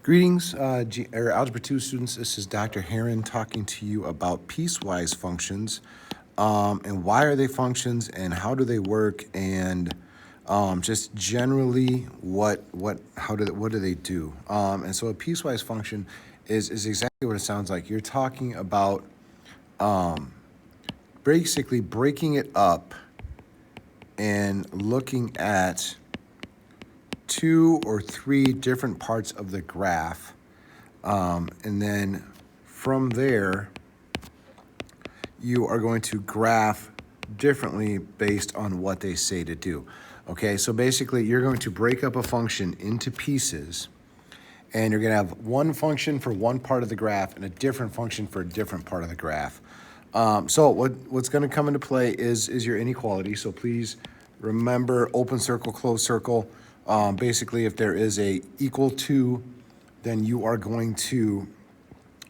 Greetings, Algebra 2 students. This is Dr. Heron talking to you about piecewise functions and why are they functions and how do they work and just generally what do they do? And so a piecewise function is exactly what it sounds like. You're talking about basically breaking it up and looking at two or three different parts of the graph. And then from there, you are going to graph differently based on what they say to do. Okay, so basically you're going to break up a function into pieces and you're going to have one function for one part of the graph and a different function for a different part of the graph. So what's going to come into play is your inequality. So please remember open circle, closed circle. Basically, if there is a equal to, then you are going to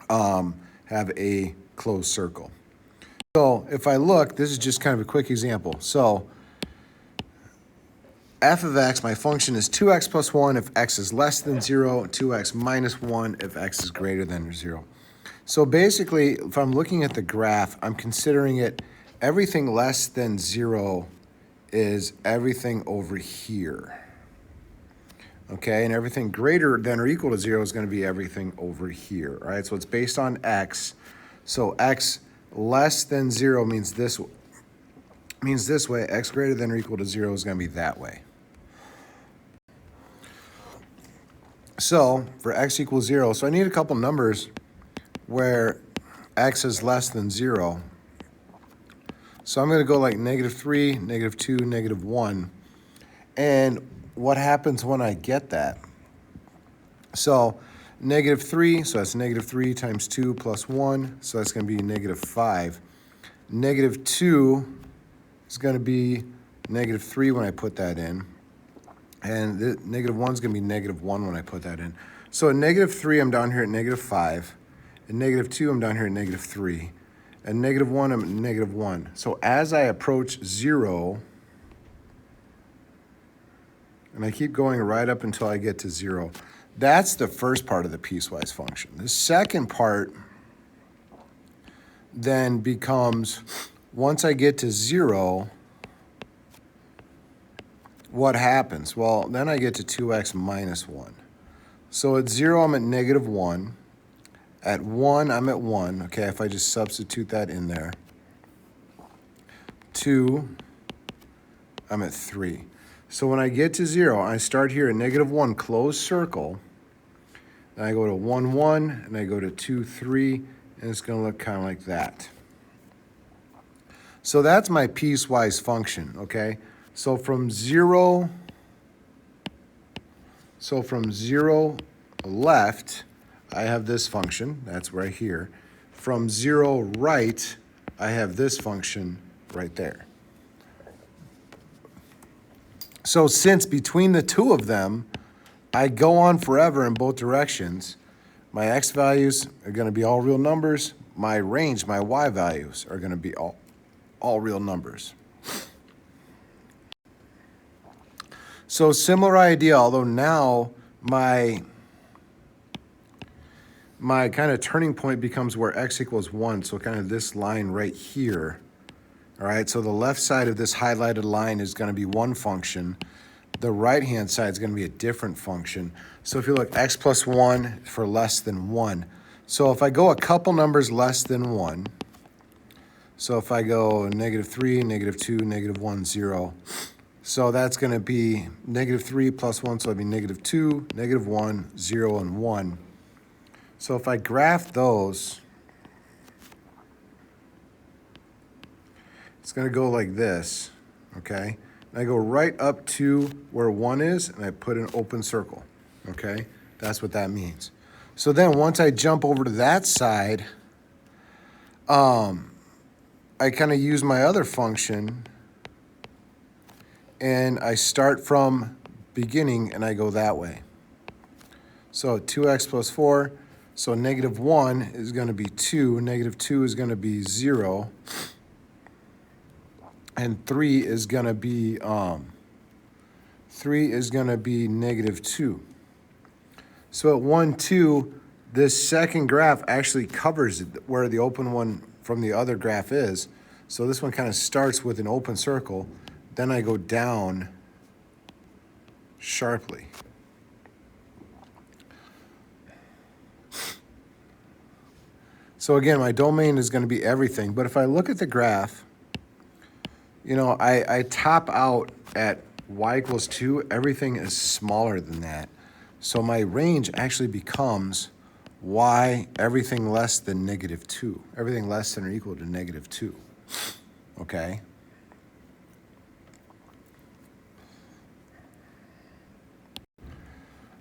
have a closed circle. So if I look, this is just kind of a quick example. So f of x, my function is 2x plus 1 if x is less than 0, 2x minus 1 if x is greater than 0. So basically, if I'm looking at the graph, I'm considering it everything less than 0 is everything over here. Okay, and everything greater than or equal to 0 is going to be everything over here, all right? So it's based on x. So x less than 0 means this way. X greater than or equal to 0 is going to be that way. So for x equals 0, so I need a couple numbers where x is less than 0. So I'm going to go like -3, -2, -1. And what happens when I get that? So -3, so that's -3 times 2 plus 1, so that's going to be -5. -2 is going to be -3 when I put that in. And the -1 is going to be -1 when I put that in. So at -3, I'm down here at -5. At -2, I'm down here at -3. At -1, I'm at -1. So as I approach 0, and I keep going right up until I get to 0. That's the first part of the piecewise function. The second part then becomes, once I get to 0, what happens? Well, then I get to 2x minus 1. So at 0, I'm at -1. At 1, I'm at 1. Okay, if I just substitute that in there. 2, I'm at 3. So when I get to 0, I start here at -1, closed circle. Then I go to 1, 1, and I go to 2, 3, and it's going to look kind of like that. So that's my piecewise function, okay? So from 0 left, I have this function. That's right here. From 0 right, I have this function right there. So since between the two of them, I go on forever in both directions, my x values are going to be all real numbers. My range, my y values are going to be all real numbers. So similar idea, although now my kind of turning point becomes where x equals 1, so kind of this line right here. All right, so the left side of this highlighted line is going to be one function. The right-hand side is going to be a different function. So if you look, x plus 1 for less than 1. So if I go a couple numbers less than 1, so if I go -3, -2, -1, 0, so that's going to be -3 plus 1, so it'd be -2, -1, 0, and 1. So if I graph those, it's going to go like this, okay? And I go right up to where 1 is, and I put an open circle, okay? That's what that means. So then once I jump over to that side, I kind of use my other function, and I start from beginning, and I go that way. So 2x plus 4, so -1 is going to be 2, -2 is going to be 0, and 3 is going to be -2. So at 1, 2, this second graph actually covers where the open one from the other graph is. So this one kind of starts with an open circle. Then I go down sharply. So again, my domain is going to be everything. But if I look at the graph, you know, I top out at y equals 2. Everything is smaller than that. So my range actually becomes y, everything less than -2. Everything less than or equal to -2. Okay?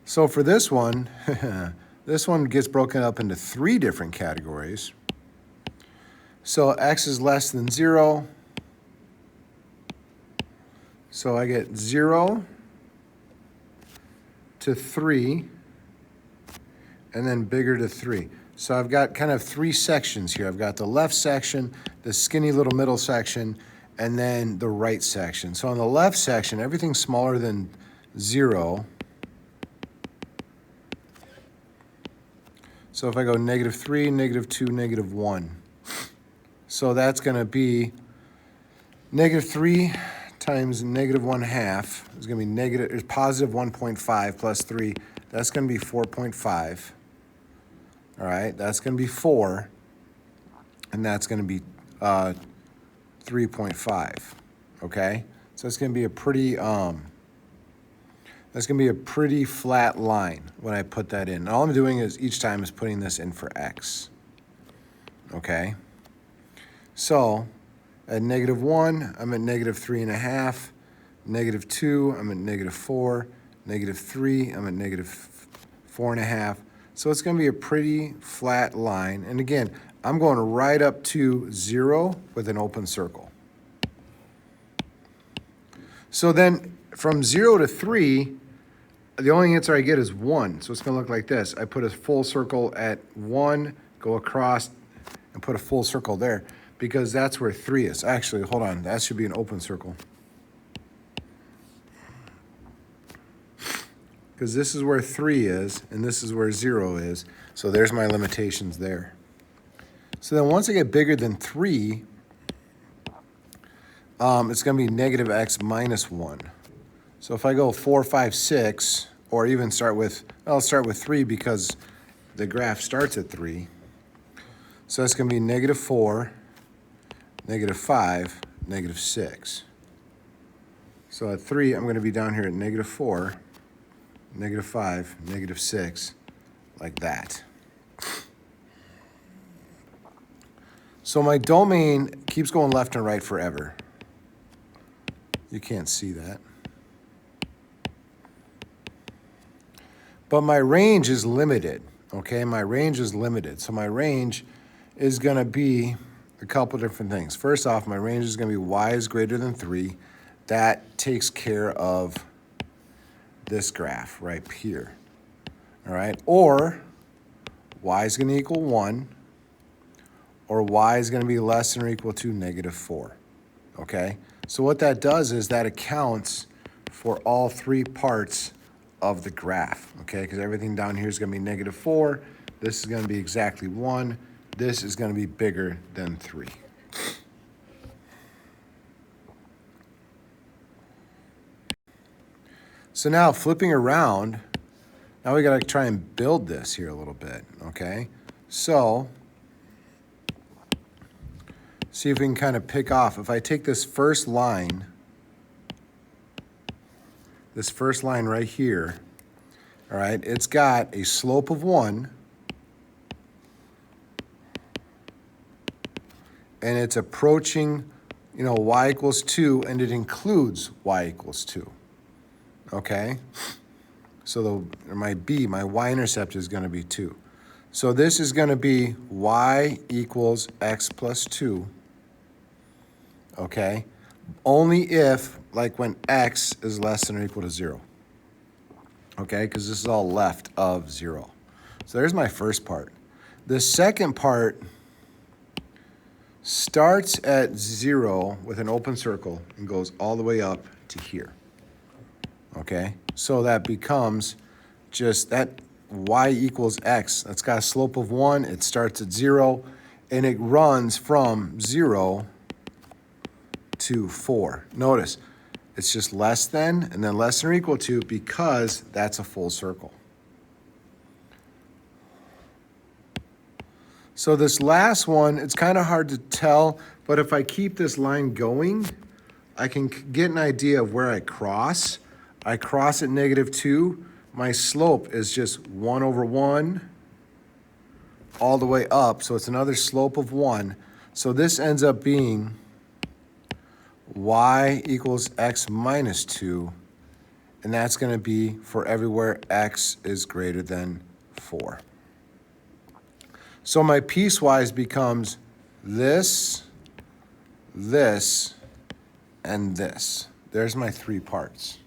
So for this one, this one gets broken up into 3 different categories. So x is less than 0. So I get 0 to 3, and then bigger to 3. So I've got kind of 3 sections here. I've got the left section, the skinny little middle section, and then the right section. So on the left section, everything's smaller than 0. So if I go -3, -2, -1. So that's going to be -3 times -1/2 is going to be negative, is positive 1.5 plus 3. That's going to be 4.5. All right, that's going to be 4. And that's going to be 3.5. Okay, so it's going to be a pretty that's going to be a pretty flat line when I put that in. And all I'm doing is each time is putting this in for x. Okay, so at -1, I'm at -3.5. -2, I'm at -4. -3, I'm at -4.5. So it's going to be a pretty flat line. And again, I'm going right up to 0 with an open circle. So then from 0 to 3, the only answer I get is 1. So it's going to look like this. I put a full circle at 1, go across, and put a full circle there, because that's where 3 is. Actually, hold on. That should be an open circle. Because this is where 3 is, and this is where 0 is. So there's my limitations there. So then once I get bigger than 3, it's going to be -x minus 1. So if I go 4, 5, 6, or even I'll start with 3 because the graph starts at 3. So that's going to be -4, -5, -6. So at 3, I'm going to be down here at -4, -5, -6, like that. So my domain keeps going left and right forever. You can't see that. But my range is limited, okay? My range is limited. So my range is going to be a couple different things. First off, my range is going to be y is greater than 3. That takes care of this graph right here, all right? Or y is going to equal 1, or y is going to be less than or equal to -4, okay? So what that does is that accounts for all 3 parts of the graph, okay? Because everything down here is going to be -4. This is going to be exactly 1. This is going to be bigger than 3. So now flipping around, now we got to try and build this here a little bit, okay? So see if we can kind of pick off. If I take this first line right here, all right, it's got a slope of 1, and it's approaching, you know, y equals 2, and it includes y equals 2, okay? So my y-intercept is going to be 2. So this is going to be y equals x plus 2, okay? Only if, like when x is less than or equal to 0, okay? Because this is all left of 0. So there's my first part. The second part starts at 0 with an open circle and goes all the way up to here, okay? So that becomes just that y equals x. That's got a slope of 1. It starts at 0, and it runs from 0 to 4. Notice, it's just less than and then less than or equal to because that's a full circle. So this last one, it's kind of hard to tell, but if I keep this line going, I can get an idea of where I cross. I cross at -2. My slope is just 1 over 1 all the way up, so it's another slope of 1. So this ends up being y equals x minus 2, and that's going to be for everywhere x is greater than 4. So my piecewise becomes this, this, and this. There's my 3 parts.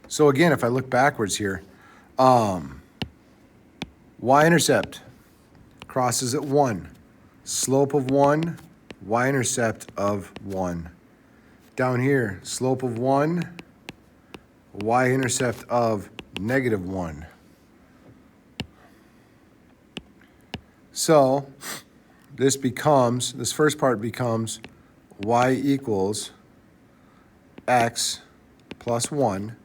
So again, if I look backwards here, y-intercept crosses at 1. Slope of 1, y-intercept of 1. Down here, slope of 1, y-intercept of -1. So this first part becomes y equals x plus 1,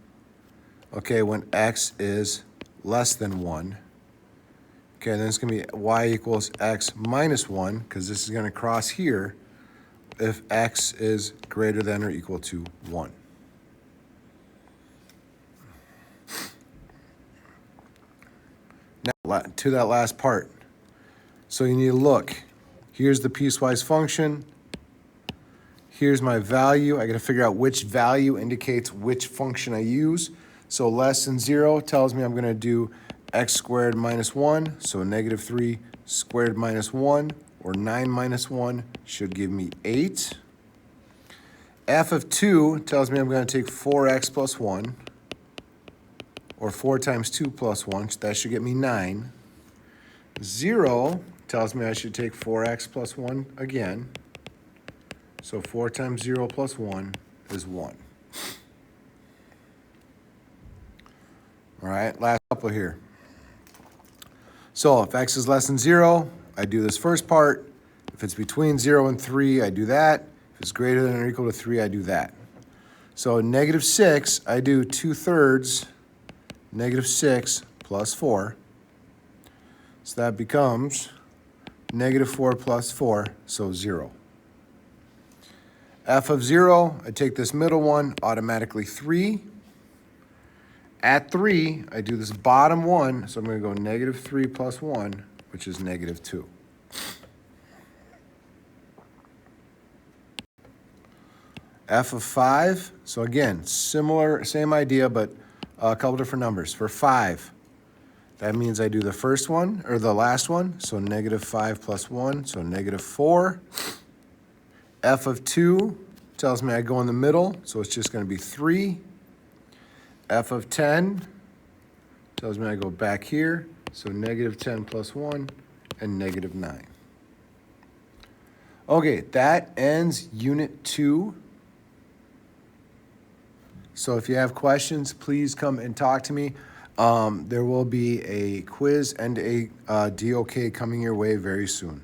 okay, when x is less than 1. Okay, then it's going to be y equals x minus 1, because this is going to cross here if x is greater than or equal to 1. Now, to that last part. So you need to look. Here's the piecewise function. Here's my value. I got to figure out which value indicates which function I use. So less than 0 tells me I'm going to do x squared minus 1. So -3 squared minus 1, or 9 minus 1, should give me 8. F of 2 tells me I'm going to take 4x plus 1, or 4 times 2 plus 1. That should get me 9. 0 tells me I should take 4x plus 1 again. So 4 times 0 plus 1 is 1. All right, last couple here. So if x is less than 0, I do this first part. If it's between 0 and 3, I do that. If it's greater than or equal to 3, I do that. So -6, I do 2/3 -6 plus 4. So that becomes -4 plus 4, so 0. F of 0, I take this middle one, automatically 3. At 3, I do this bottom one, so I'm going to go -3 plus 1, which is -2. F of 5, so again, same idea, but a couple different numbers. For 5, that means I do the first one, or the last one, so -5 plus 1, so -4. F of 2 tells me I go in the middle, so it's just going to be 3. F of 10 tells me I go back here, so -10 plus 1 and -9. Okay, that ends Unit 2. So if you have questions, please come and talk to me. There will be a quiz and a DOK coming your way very soon.